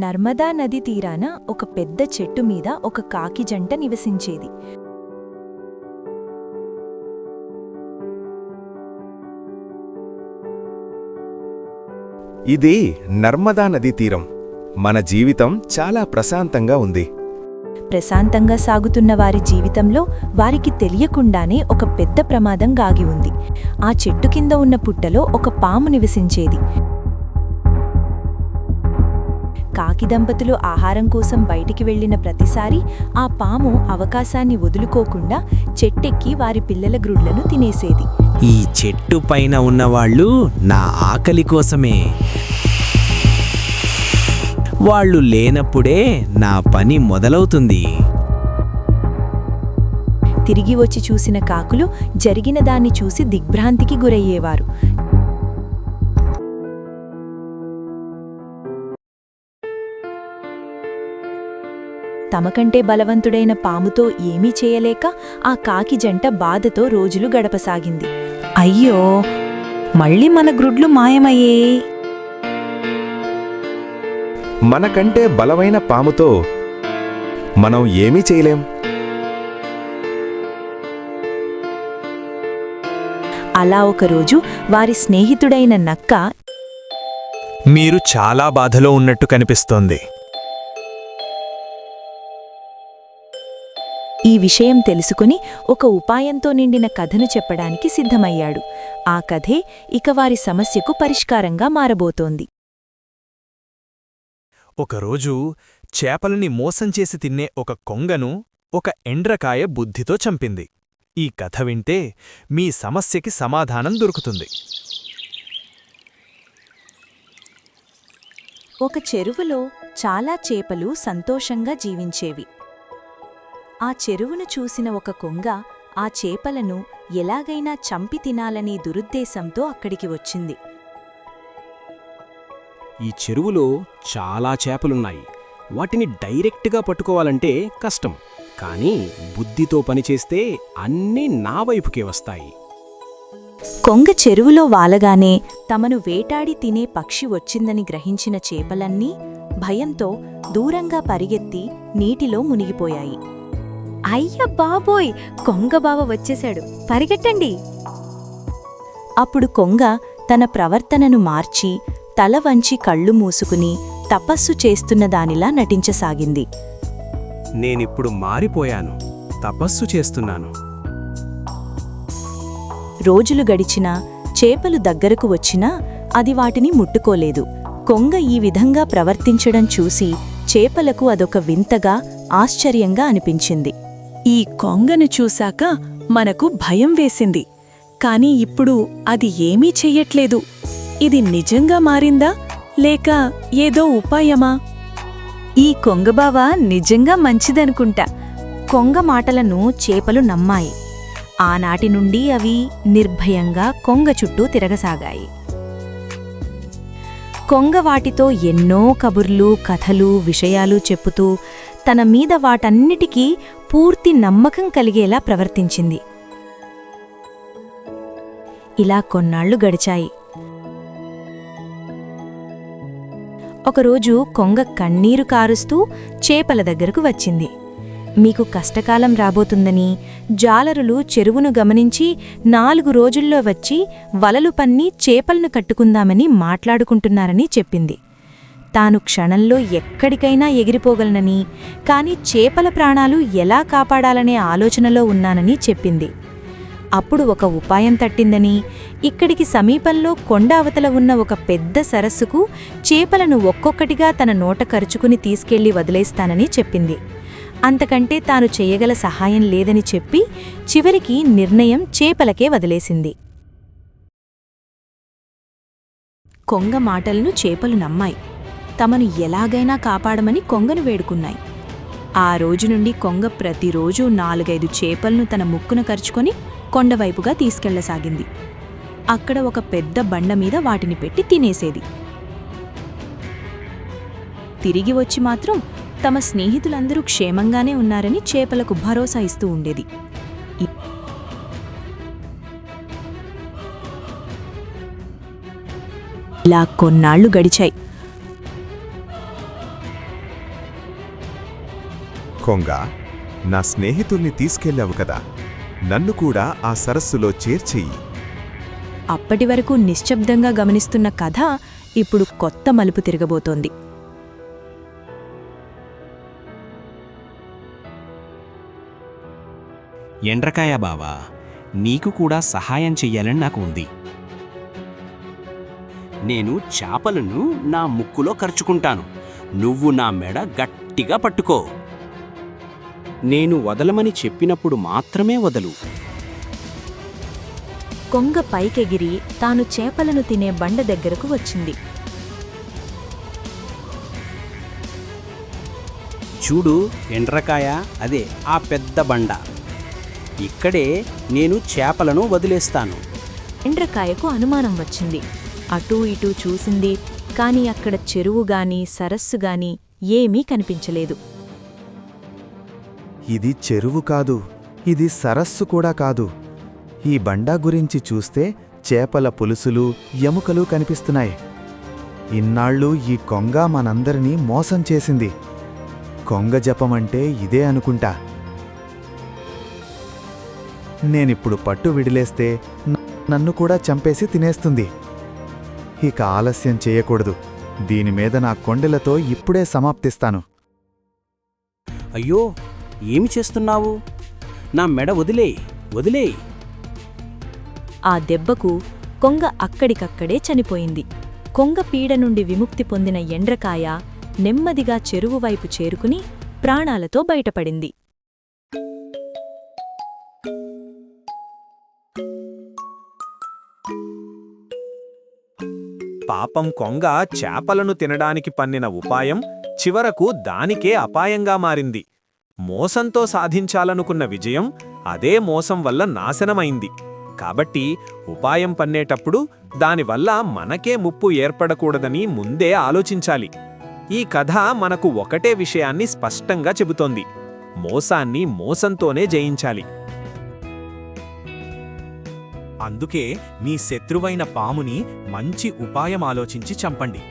నర్మదా నది తీరాన ఒక పెద్ద చెట్టు మీద ఒక కాకి జంట నివసించేది. ఇది నర్మదా నదీ తీరం. మన జీవితం చాలా ప్రశాంతంగా ఉంది. ప్రశాంతంగా సాగుతున్న వారి జీవితంలో వారికి తెలియకుండానే ఒక పెద్ద ప్రమాదం గాగి ఉంది. ఆ చెట్టు కింద ఉన్న పుట్టలో ఒక పాము నివసించేది. కాకి దంపతులు ఆహారం కోసం బయటికి వెళ్లిన ప్రతిసారి ఆ పాము అవకాశాన్ని వదులుకోకుండా చెట్టెక్కి వారి పిల్లల గ్రుడ్లను తినేసేది. ఈ చెట్టు పైన ఉన్నవాళ్ళు నా ఆకలి కోసమే. వాళ్ళు లేనప్పుడే నా పని మొదలవుతుంది. తిరిగి వచ్చి చూసిన కాకులు జరిగిన దాన్ని చూసి దిగ్భ్రాంతికి గురయ్యేవారు. తమకంటే బలవంతుడైన పాముతో ఏమీ చేయలేక ఆ కాకి జంట బాధతో రోజులు గడపసాగింది. అయ్యో, మళ్ళీ మన గ్రుడ్లు మాయమయ్యే. మనకంటే బలమైన పాముతో మనం ఏమీ చేయలేం. అలా ఒకరోజు వారి స్నేహితుడైన నక్క, మీరు చాలా బాధలో ఉన్నట్టు కనిపిస్తోంది. ఈ విషయం తెలుసుకుని ఒక ఉపాయంతో నిండిన కథను చెప్పడానికి సిద్ధమయ్యాడు. ఆ కథే ఇక వారి సమస్యకు పరిష్కారంగా మారబోతోంది. ఒకరోజు చేపలని మోసం చేసి తిన్నే ఒక కొంగను ఒక ఎండ్రకాయ బుద్ధితో చంపింది. ఈ కథ వింటే మీ సమస్యకి సమాధానం దొరుకుతుంది. ఒక చెరువులో చాలా చేపలు సంతోషంగా జీవించేవి. ఆ చెరువును చూసిన ఒక కొంగ ఆ చేపలను ఎలాగైనా చంపి తినాలనే దురుద్దేశంతో అక్కడికి వచ్చింది. ఈ చెరువులో చాలా చేపలున్నాయి. వాటిని డైరెక్ట్గా పట్టుకోవాలంటే కష్టం. కానీ బుద్ధితో పనిచేస్తే అన్నీ నా వైపుకే వస్తాయి. కొంగ చెరువులో వాలగానే తమను వేటాడి తినే పక్షి వచ్చిందని గ్రహించిన చేపలన్నీ భయంతో దూరంగా పరిగెత్తి నీటిలో మునిగిపోయాయి. అయ్య బాబోయ్, కొంగ బావ వచ్చేశాడు, పరిగెట్టండి! అప్పుడు కొంగ తన ప్రవర్తనను మార్చి తల వంచి కళ్ళు మూసుకుని తపస్సు చేస్తున్న దానిలా నటించసాగింది. నేనిప్పుడు మారిపోయాను, తపస్సు చేస్తున్నాను. రోజులు గడిచినా చేపలు దగ్గరకు వచ్చినా అది వాటిని ముట్టుకోలేదు. కొంగ ఈ విధంగా ప్రవర్తించడం చూసి చేపలకు అదొక వింతగా, ఆశ్చర్యంగా అనిపించింది. ఈ కొంగను చూశాక మనకు భయం వేసింది. కాని ఇప్పుడు అది ఏమీ చెయ్యట్లేదు. ఇది నిజంగా మారిందా లేక ఏదో ఉపాయమా? ఈ కొంగబావ నిజంగా మంచిదనుకుంటా. కొంగ మాటలను చేపలు నమ్మాయి. ఆనాటి నుండి అవి నిర్భయంగా కొంగ చుట్టూ తిరగసాగాయి. కొంగ వాటితో ఎన్నో కబుర్లు, కథలు, విషయాలు చెప్పుతూ తన మీద వాటన్నిటికీ పూర్తి నమ్మకం కలిగేలా ప్రవర్తించింది. ఇలా కొన్నాళ్లు గడిచాయి. ఒకరోజు కొంగ కన్నీరు కారుస్తూ చేపల దగ్గరకు వచ్చింది. మీకు కష్టకాలం రాబోతుందని జాలరులు చెరువును గమనించి 4 రోజుల్లో వచ్చి వలలు పన్ని చేపలను కట్టుకుందామని మాట్లాడుకుంటున్నారని చెప్పింది. తాను క్షణంలో ఎక్కడికైనా ఎగిరిపోగలనని, కాని చేపల ప్రాణాలు ఎలా కాపాడాలనే ఆలోచనలో ఉన్నానని చెప్పింది. అప్పుడు ఒక ఉపాయం తట్టిందని, ఇక్కడికి సమీపంలో కొండ అవతల ఉన్న ఒక పెద్ద సరస్సుకు చేపలను ఒక్కొక్కటిగా తన నోట కరుచుకుని తీసుకెళ్లి వదిలేస్తానని చెప్పింది. అంతకంటే తాను చెయ్యగల సహాయం లేదని చెప్పి చివరికి నిర్ణయం చేపలకే వదిలేసింది. కొంగ మాటలను చేపలు నమ్మాయి. తమను ఎలాగైనా కాపాడమని కొంగను వేడుకున్నాయి. ఆ రోజు నుండి కొంగ ప్రతిరోజూ 4-5 చేపలను తన ముక్కున కరుచుకొని కొండవైపుగా తీసుకెళ్లసాగింది. అక్కడ ఒక పెద్ద బండమీద వాటిని పెట్టి తినేసేది. తిరిగి వచ్చి మాత్రం తమ స్నేహితులందరూ క్షేమంగానే ఉన్నారని చేపలకు భరోసా ఇస్తూ ఉండేది. ఇలా కొన్నాళ్లు గడిచాయి. కొంగ, నా స్నేహితుల్ని తీసుకెళ్ళావు కదా, నన్ను కూడా ఆ సరస్సులో చేర్చెయ్యి. అప్పటి వరకు నిశ్శబ్దంగా గమనిస్తున్న కథ ఇప్పుడు కొత్త మలుపు తిరగబోతోంది. ఎండ్రకాయ బావా, నీకు కూడా సహాయం చెయ్యాలని నాకు ఉంది. నేను చేపలను నా ముక్కులో కరుచుకుంటాను. నువ్వు నా మెడ గట్టిగా పట్టుకో. నేను వదలమని చెప్పినప్పుడు మాత్రమే వదలు. కొంగ పైకెగిరి తాను చేపలను తినే బండ దగ్గరకు వచ్చింది. చూడు ఎండ్రకాయ, అదే ఆ పెద్ద బండ. ఇక్కడే నేను చేపలను వదిలేస్తాను. ఎండ్రకాయకు అనుమానం వచ్చింది. అటూ ఇటూ చూసింది, కాని అక్కడ చెరువుగాని సరస్సుగాని ఏమీ కనిపించలేదు. ఇది చెరువు కాదు, ఇది సరస్సు కూడా కాదు. ఈ బండా గురించి చూస్తే చేపల పులుసులు, ఎముకలు కనిపిస్తున్నాయి. ఇన్నాళ్ళు ఈ కొంగ మనందరినీ మోసం చేసింది. కొంగ జపమంటే ఇదే అనుకుంటా. నేనిప్పుడు పట్టు విడిలేస్తే నన్ను కూడా చంపేసి తినేస్తుంది. ఇక ఆలస్యం చేయకూడదు. దీనిమీద నా కొండెలతో ఇప్పుడే సమాప్తిస్తాను. అయ్యో, ఏమి చేస్తున్నావు? నా మెడ వదిలేయ్, వదిలేయ్. ఆ దెబ్బకు కొంగ అక్కడికక్కడే చనిపోయింది. కొంగ పీడ నుండి విముక్తి పొందిన ఎండ్రకాయ నెమ్మదిగా చెరువు వైపు చేరుకుని ప్రాణాలతో బయటపడింది. పాపం కొంగ చేపలను తినడానికి పన్నిన ఉపాయం చివరకు దానికే అపాయంగా మారింది. మోసంతో సాధించాలనుకున్న విజయం అదే మోసం వల్ల నాశనమైంది. కాబట్టి ఉపాయం పన్నేటప్పుడు దానివల్ల మనకే ముప్పు ఏర్పడకూడదని ముందే ఆలోచించాలి. ఈ కథ మనకు ఒకటే విషయాన్ని స్పష్టంగా చెబుతోంది: మోసాన్ని మోసంతోనే జయించాలి. అందుకే మీ శత్రువైన పాముని మంచి ఉపాయం ఆలోచించి చంపండి.